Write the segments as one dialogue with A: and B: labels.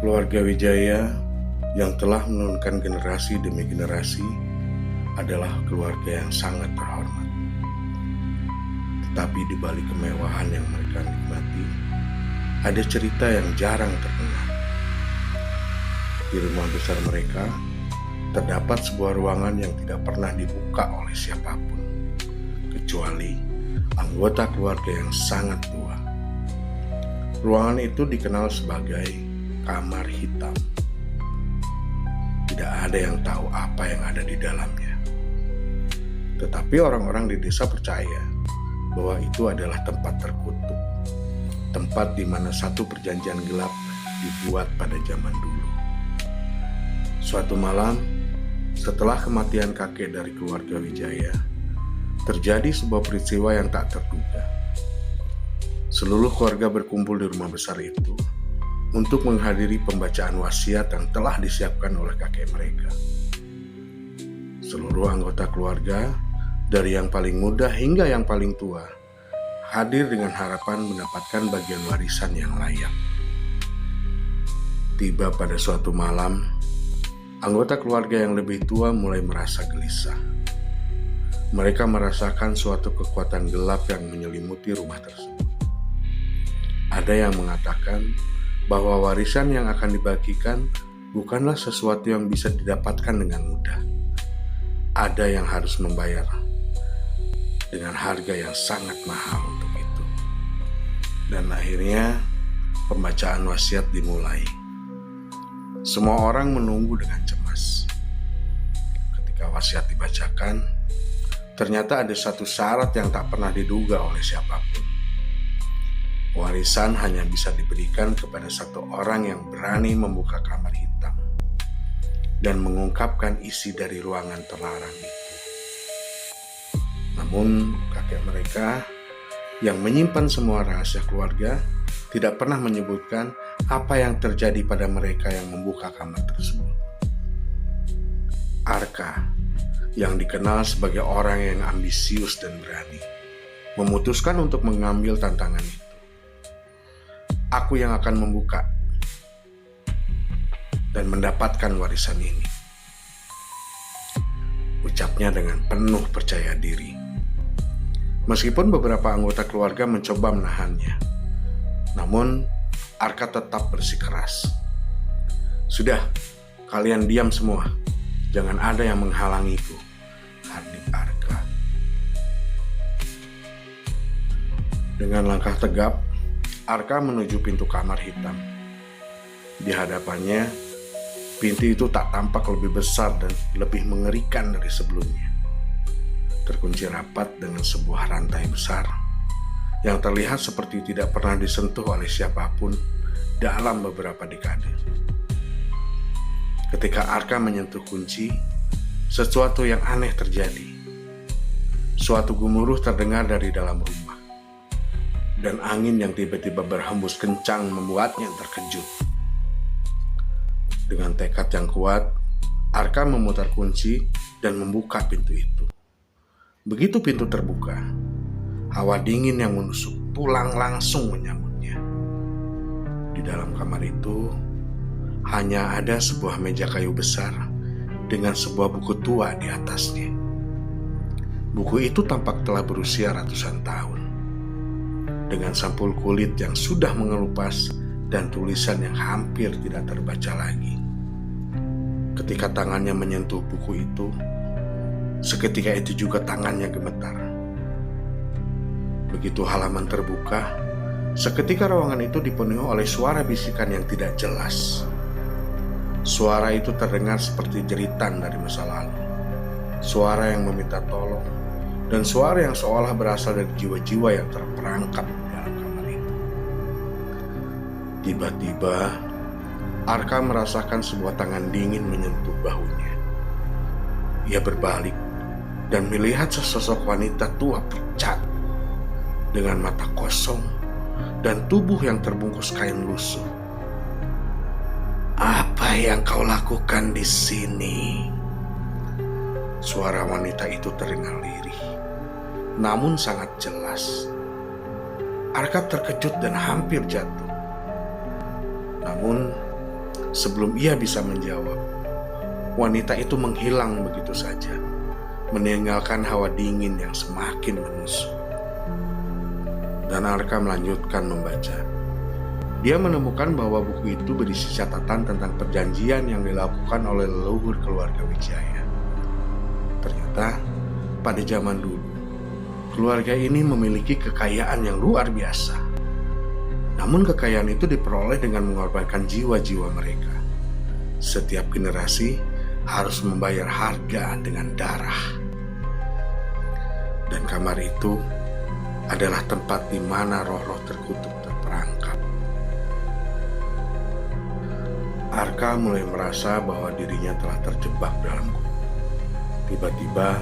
A: Keluarga Wijaya yang telah menurunkan generasi demi generasi adalah keluarga yang sangat terhormat. Tetapi di balik kemewahan yang mereka nikmati, ada cerita yang jarang terkenal. Di rumah besar mereka, terdapat sebuah ruangan yang tidak pernah dibuka oleh siapapun, kecuali anggota keluarga yang sangat tua. Ruangan itu dikenal sebagai kamar hitam. Tidak ada yang tahu apa yang ada di dalamnya. Tetapi orang-orang di desa percaya bahwa itu adalah tempat terkutuk, tempat di mana satu perjanjian gelap dibuat pada zaman dulu. Suatu malam, setelah kematian kakek dari keluarga Wijaya, terjadi sebuah peristiwa yang tak terduga. Seluruh keluarga berkumpul di rumah besar itu untuk menghadiri pembacaan wasiat yang telah disiapkan oleh kakek mereka. Seluruh anggota keluarga, dari yang paling muda hingga yang paling tua, hadir dengan harapan mendapatkan bagian warisan yang layak. Tiba pada suatu malam, anggota keluarga yang lebih tua mulai merasa gelisah. Mereka merasakan suatu kekuatan gelap yang menyelimuti rumah tersebut. Ada yang mengatakan bahwa warisan yang akan dibagikan bukanlah sesuatu yang bisa didapatkan dengan mudah. Ada yang harus membayar dengan harga yang sangat mahal untuk itu. Dan akhirnya pembacaan wasiat dimulai. Semua orang menunggu dengan cemas. Ketika wasiat dibacakan, ternyata ada satu syarat yang tak pernah diduga oleh siapapun. Warisan hanya bisa diberikan kepada satu orang yang berani membuka kamar hitam dan mengungkapkan isi dari ruangan terlarang itu. Namun kakek mereka yang menyimpan semua rahasia keluarga tidak pernah menyebutkan apa yang terjadi pada mereka yang membuka kamar tersebut. Arka, yang dikenal sebagai orang yang ambisius dan berani, memutuskan untuk mengambil tantangan itu. Aku yang akan membuka dan mendapatkan warisan ini, ucapnya dengan penuh percaya diri. Meskipun beberapa anggota keluarga mencoba menahannya, namun Arka tetap bersikeras. Sudah, kalian diam semua. Jangan ada yang menghalangiku, hardik Arka. Dengan langkah tegap, Arka menuju pintu kamar hitam. Di hadapannya, pintu itu tak tampak lebih besar dan lebih mengerikan dari sebelumnya. Terkunci rapat dengan sebuah rantai besar yang terlihat seperti tidak pernah disentuh oleh siapapun dalam beberapa dekade. Ketika Arka menyentuh kunci, sesuatu yang aneh terjadi. Suatu gemuruh terdengar dari dalam rumah, dan angin yang tiba-tiba berhembus kencang membuatnya terkejut. Dengan tekad yang kuat, Arka memutar kunci dan membuka pintu itu. Begitu pintu terbuka, hawa dingin yang menusuk tulang langsung menyambutnya. Di dalam kamar itu, hanya ada sebuah meja kayu besar dengan sebuah buku tua di atasnya. Buku itu tampak telah berusia ratusan tahun, dengan sampul kulit yang sudah mengelupas dan tulisan yang hampir tidak terbaca lagi. Ketika tangannya menyentuh buku itu, seketika itu juga tangannya gemetar. Begitu halaman terbuka, seketika ruangan itu dipenuhi oleh suara bisikan yang tidak jelas. Suara itu terdengar seperti jeritan dari masa lalu, suara yang meminta tolong, dan suara yang seolah berasal dari jiwa-jiwa yang terperangkap di dalam kamar itu. Tiba-tiba, Arka merasakan sebuah tangan dingin menyentuh bahunya. Ia berbalik dan melihat sesosok wanita tua pucat dengan mata kosong dan tubuh yang terbungkus kain lusuh. "Apa yang kau lakukan di sini?" Suara wanita itu terdengar lirih, namun sangat jelas. Arka terkejut dan hampir jatuh. Namun, Sebelum ia bisa menjawab, wanita itu menghilang begitu saja, meninggalkan hawa dingin yang semakin menusuk. Dan Arka melanjutkan membaca. Dia menemukan bahwa buku itu berisi catatan tentang perjanjian yang dilakukan oleh leluhur keluarga Wijaya. Ternyata pada zaman dulu, keluarga ini memiliki kekayaan yang luar biasa. Namun kekayaan itu diperoleh dengan mengorbankan jiwa-jiwa mereka. Setiap generasi harus membayar harga dengan darah. Dan kamar itu adalah tempat di mana roh-roh terkutuk terperangkap. Arka mulai merasa bahwa dirinya telah terjebak dalam gua. Tiba-tiba,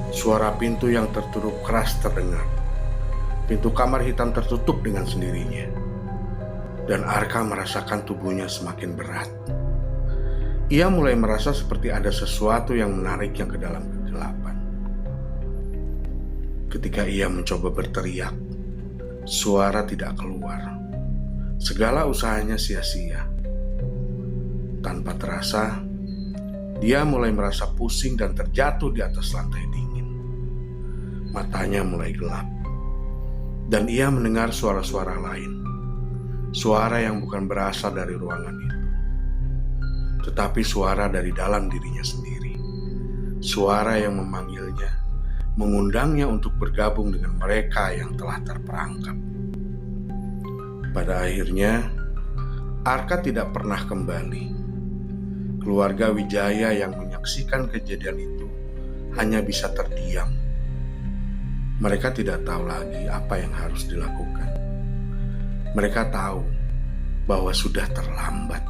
A: suara pintu yang tertutup keras terdengar. Pintu kamar hitam tertutup dengan sendirinya. Dan Arka merasakan tubuhnya semakin berat. Ia mulai merasa seperti ada sesuatu yang menariknya ke dalam kegelapan. Ketika ia mencoba berteriak, suara tidak keluar. Segala usahanya sia-sia. Tanpa terasa, dia mulai merasa pusing dan terjatuh di atas lantai dingin. Matanya mulai gelap. Dan ia mendengar suara-suara lain. Suara yang bukan berasal dari ruangan itu, tetapi suara dari dalam dirinya sendiri. Suara yang memanggilnya, mengundangnya untuk bergabung dengan mereka yang telah terperangkap. Pada akhirnya, Arka tidak pernah kembali. Keluarga Wijaya yang menyaksikan kejadian itu hanya bisa terdiam. Mereka tidak tahu lagi apa yang harus dilakukan. Mereka tahu bahwa sudah terlambat.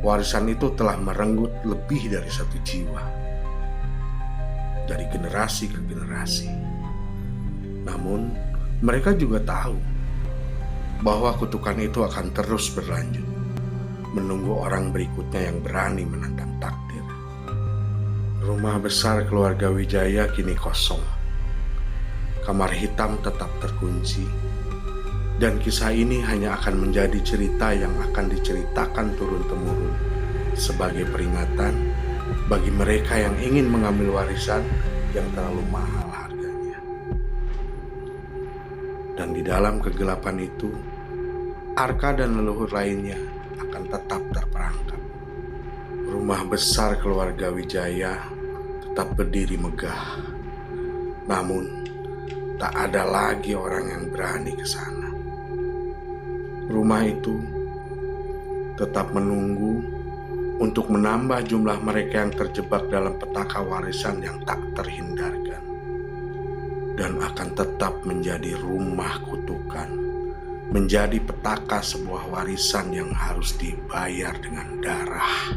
A: Warisan itu telah merenggut lebih dari satu jiwa, dari generasi ke generasi. Namun, mereka juga tahu bahwa kutukan itu akan terus berlanjut, menunggu orang berikutnya yang berani menantang takdir. Rumah besar keluarga Wijaya kini kosong. Kamar hitam tetap terkunci. Dan kisah ini hanya akan menjadi cerita yang akan diceritakan turun-temurun sebagai peringatan bagi mereka yang ingin mengambil warisan yang terlalu mahal harganya. Dan di dalam kegelapan itu, Arka dan leluhur lainnya akan tetap terperangkap. Rumah besar keluarga Wijaya tetap berdiri megah. Namun, tak ada lagi orang yang berani ke sana. Rumah itu tetap menunggu untuk menambah jumlah mereka yang terjebak dalam petaka warisan yang tak terhindarkan, dan akan tetap menjadi rumah kutukan, menjadi petaka sebuah warisan yang harus dibayar dengan darah.